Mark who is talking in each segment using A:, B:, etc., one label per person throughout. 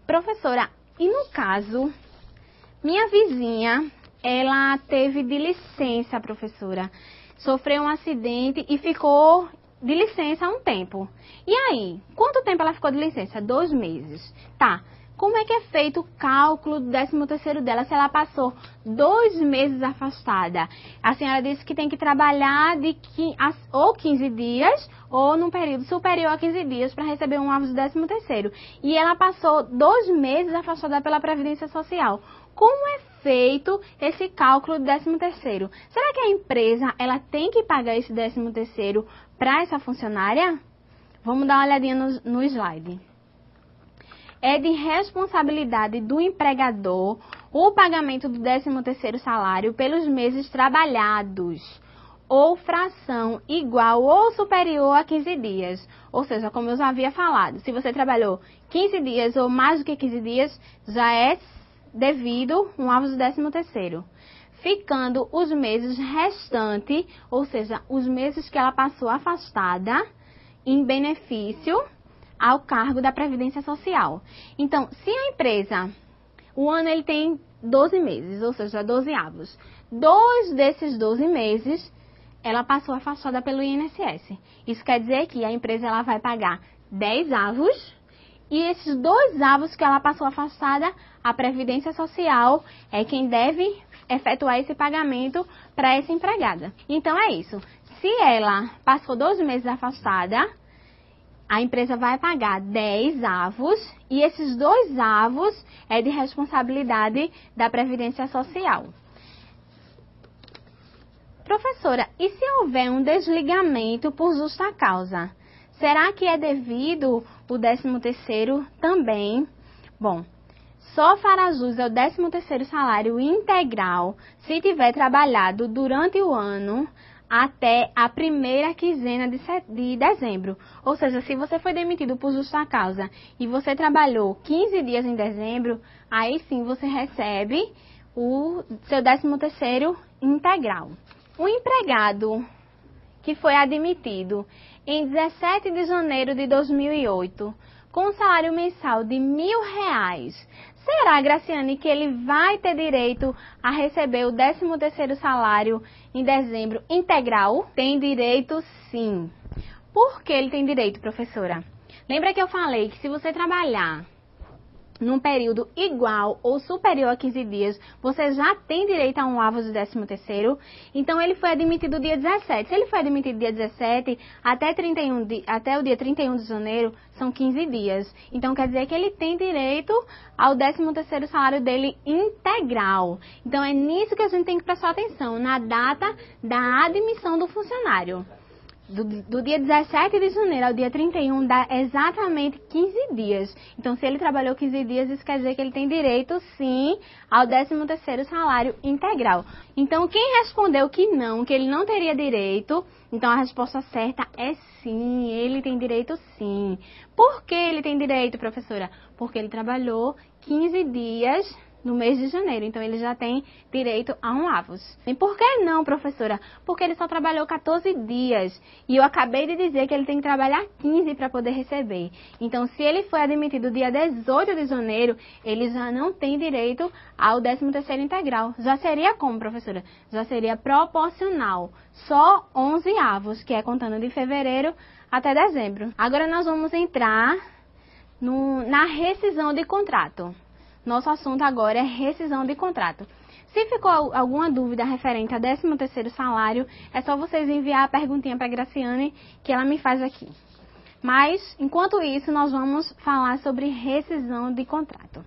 A: Professora, e no caso, minha vizinha, ela teve de licença, professora, sofreu um acidente e ficou de licença há um tempo. E aí, quanto tempo ela ficou de licença? 2 meses. Tá. Como é que é feito o cálculo do 13º dela se ela passou 2 meses afastada? A senhora disse que tem que trabalhar ou 15 dias ou num período superior a 15 dias para receber um aviso do 13º. E ela passou 2 meses afastada pela Previdência Social. Como é feito esse cálculo do 13º? Será que a empresa ela tem que pagar esse 13º para essa funcionária? Vamos dar uma olhadinha no slide. É de responsabilidade do empregador o pagamento do 13º salário pelos meses trabalhados ou fração igual ou superior a 15 dias. Ou seja, como eu já havia falado, se você trabalhou 15 dias ou mais do que 15 dias, já é devido um aviso do 13º. Ficando os meses restantes, ou seja, os meses que ela passou afastada, em benefício ao cargo da Previdência Social. Então, se a empresa, o ano ele tem 12 meses, ou seja, 12 avos. 2 desses 12 meses, ela passou afastada pelo INSS. Isso quer dizer que a empresa ela vai pagar 10 avos e esses 2 avos que ela passou afastada, a Previdência Social é quem deve efetuar esse pagamento para essa empregada. Então, é isso. Se ela passou 12 meses afastada, a empresa vai pagar 10 avos e esses 2 avos é de responsabilidade da Previdência Social. Professora, e se houver um desligamento por justa causa? Será que é devido o 13º também? Bom, só fará jus ao 13º salário integral se tiver trabalhado durante o ano até a primeira quinzena de dezembro. Ou seja, se você foi demitido por justa causa e você trabalhou 15 dias em dezembro, aí sim você recebe o seu 13º integral. O empregado que foi admitido em 17 de janeiro de 2008 com um salário mensal de R$ 1.000, será, Graciane, que ele vai ter direito a receber o 13º salário em dezembro integral? Tem direito, sim. Por que ele tem direito, professora? Lembra que eu falei que se você trabalhar num período igual ou superior a 15 dias, você já tem direito a um aviso do 13º. Então, ele foi admitido dia 17. Se ele foi admitido dia 17, até o dia 31 de janeiro, são 15 dias. Então, quer dizer que ele tem direito ao 13º salário dele integral. Então, é nisso que a gente tem que prestar atenção, na data da admissão do funcionário. Do dia 17 de janeiro ao dia 31 dá exatamente 15 dias. Então, se ele trabalhou 15 dias, isso quer dizer que ele tem direito, sim, ao 13º salário integral. Então, quem respondeu que ele não teria direito, então a resposta certa é sim, ele tem direito sim. Por que ele tem direito, professora? Porque ele trabalhou 15 dias no mês de janeiro, então ele já tem direito a um avos. E por que não, professora? Porque ele só trabalhou 14 dias e eu acabei de dizer que ele tem que trabalhar 15 para poder receber. Então, se ele foi admitido dia 18 de janeiro, ele já não tem direito ao 13º integral. Já seria como, professora? Já seria proporcional, só 11 avos, que é contando de fevereiro até dezembro. Agora nós vamos entrar na rescisão de contrato. Nosso assunto agora é rescisão de contrato. Se ficou alguma dúvida referente ao 13º salário, é só vocês enviar a perguntinha para a Graciane, que ela me faz aqui. Mas, enquanto isso, nós vamos falar sobre rescisão de contrato.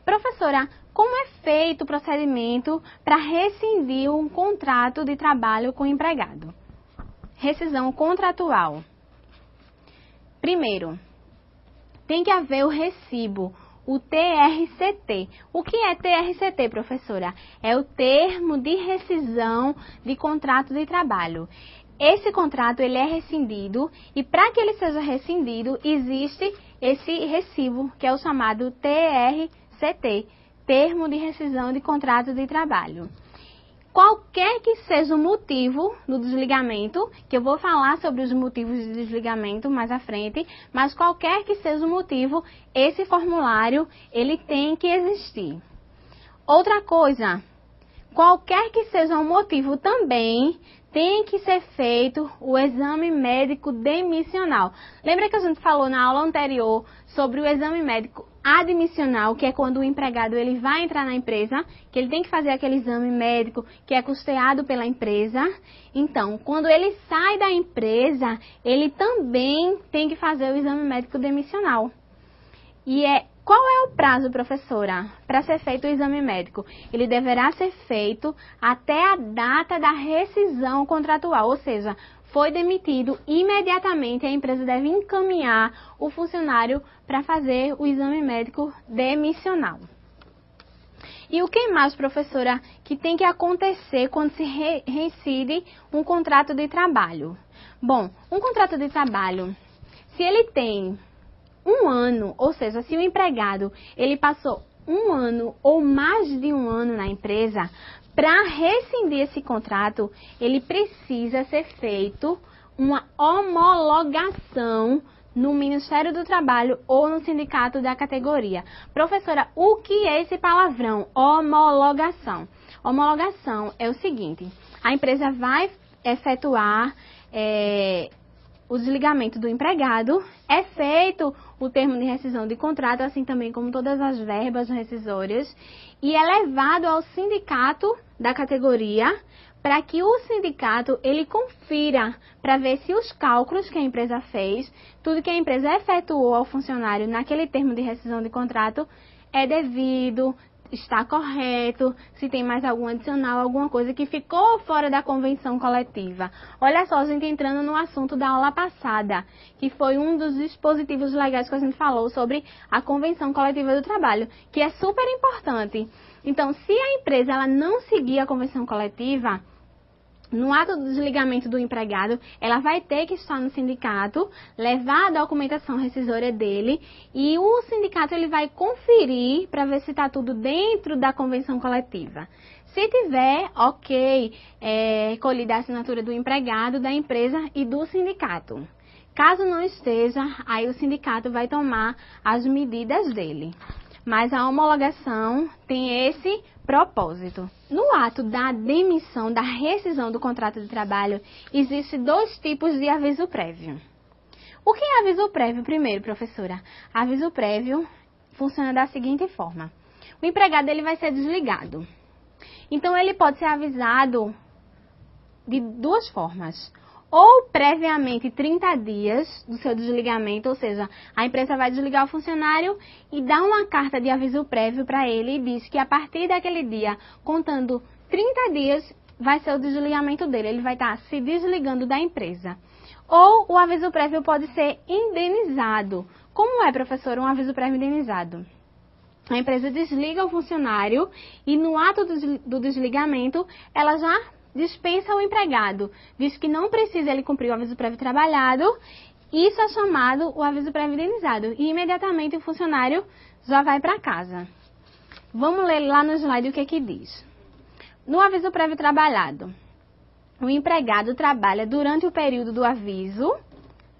A: Professora, como é feito o procedimento para rescindir um contrato de trabalho com o empregado? Rescisão contratual. Primeiro, tem que haver o recibo, o TRCT. O que é TRCT, professora? É o termo de rescisão de contrato de trabalho. Esse contrato ele é rescindido e para que ele seja rescindido existe esse recibo que é o chamado TRCT, termo de rescisão de contrato de trabalho. qualquer que seja o motivo do desligamento, que eu vou falar sobre os motivos de desligamento mais à frente, mas qualquer que seja o motivo, esse formulário, ele tem que existir. Outra coisa, qualquer que seja o motivo também, tem que ser feito o exame médico demissional. Lembra que a gente falou na aula anterior sobre o exame médico admissional, que é quando o empregado ele vai entrar na empresa, que ele tem que fazer aquele exame médico que é custeado pela empresa. Então, quando ele sai da empresa, ele também tem que fazer o exame médico demissional. Qual é o prazo, professora, para ser feito o exame médico? Ele deverá ser feito até a data da rescisão contratual, ou seja, foi demitido, imediatamente a empresa deve encaminhar o funcionário para fazer o exame médico demissional. E o que mais, professora, que tem que acontecer quando se rescinde um contrato de trabalho? Bom, um contrato de trabalho, se ele tem 1 ano, ou seja, se o empregado ele passou 1 ano ou mais de 1 ano na empresa, para rescindir esse contrato, ele precisa ser feito uma homologação no Ministério do Trabalho ou no sindicato da categoria. Professora, o que é esse palavrão? Homologação. Homologação é o seguinte, a empresa vai efetuar o desligamento do empregado, é feito o termo de rescisão de contrato, assim também como todas as verbas rescisórias, e é levado ao sindicato da categoria para que o sindicato ele confira para ver se os cálculos que a empresa fez, tudo que a empresa efetuou ao funcionário naquele termo de rescisão de contrato é devido, está correto, se tem mais algum adicional, alguma coisa que ficou fora da convenção coletiva. Olha só, a gente entrando no assunto da aula passada, que foi um dos dispositivos legais que a gente falou sobre a convenção coletiva do trabalho, que é super importante. Então, se a empresa ela não seguir a convenção coletiva, no ato do desligamento do empregado, ela vai ter que estar no sindicato, levar a documentação rescisória dele e o sindicato ele vai conferir para ver se está tudo dentro da convenção coletiva. Se tiver, ok, colhida a assinatura do empregado, da empresa e do sindicato. Caso não esteja, aí o sindicato vai tomar as medidas dele. Mas a homologação tem esse propósito. No ato da demissão, da rescisão do contrato de trabalho, existem 2 tipos de aviso prévio. O que é aviso prévio primeiro, professora? Aviso prévio funciona da seguinte forma. O empregado ele vai ser desligado. Então, ele pode ser avisado de 2 formas. Ou previamente 30 dias do seu desligamento, ou seja, a empresa vai desligar o funcionário e dá uma carta de aviso prévio para ele e diz que a partir daquele dia, contando 30 dias, vai ser o desligamento dele, ele vai estar se desligando da empresa. Ou o aviso prévio pode ser indenizado. Como é, professor, um aviso prévio indenizado? A empresa desliga o funcionário e no ato do desligamento, ela já dispensa o empregado, diz que não precisa ele cumprir o aviso prévio trabalhado, isso é chamado o aviso prévio indenizado, e imediatamente o funcionário já vai para casa. Vamos ler lá no slide o que diz. No aviso prévio trabalhado, o empregado trabalha durante o período do aviso,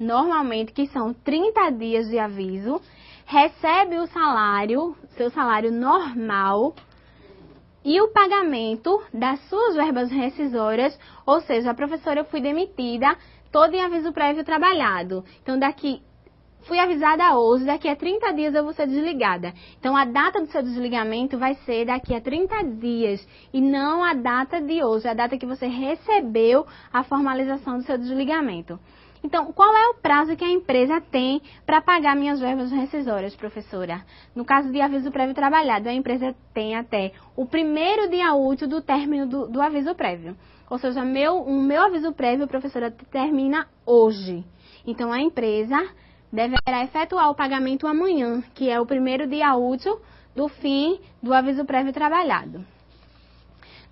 A: normalmente que são 30 dias de aviso, recebe o salário, seu salário normal, e o pagamento das suas verbas rescisórias, ou seja, a professora, eu fui demitida, todo em aviso prévio trabalhado. Então, fui avisada hoje, daqui a 30 dias eu vou ser desligada. Então, a data do seu desligamento vai ser daqui a 30 dias e não a data de hoje, a data que você recebeu a formalização do seu desligamento. Então, qual é o prazo que a empresa tem para pagar minhas verbas rescisórias, professora? No caso de aviso prévio trabalhado, a empresa tem até o 1º dia útil do término do aviso prévio. Ou seja, o meu aviso prévio, professora, termina hoje. Então, a empresa deverá efetuar o pagamento amanhã, que é o 1º dia útil do fim do aviso prévio trabalhado.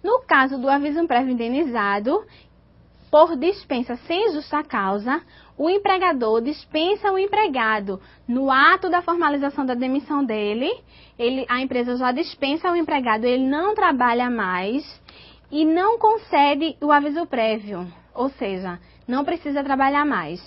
A: No caso do aviso prévio indenizado, por dispensa sem justa causa, o empregador dispensa o empregado. No ato da formalização da demissão dele, a empresa já dispensa o empregado, ele não trabalha mais e não concede o aviso prévio, ou seja, não precisa trabalhar mais.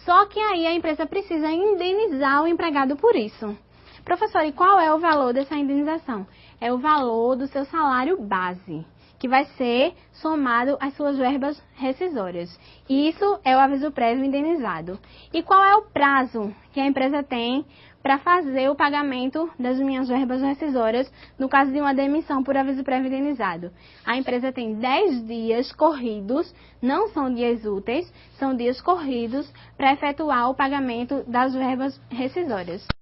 A: Só que aí a empresa precisa indenizar o empregado por isso. Professor, e qual é o valor dessa indenização? É o valor do seu salário base, que vai ser somado às suas verbas rescisórias. Isso é o aviso prévio indenizado. E qual é o prazo que a empresa tem para fazer o pagamento das minhas verbas rescisórias no caso de uma demissão por aviso prévio indenizado? A empresa tem 10 dias corridos, não são dias úteis, são dias corridos para efetuar o pagamento das verbas rescisórias.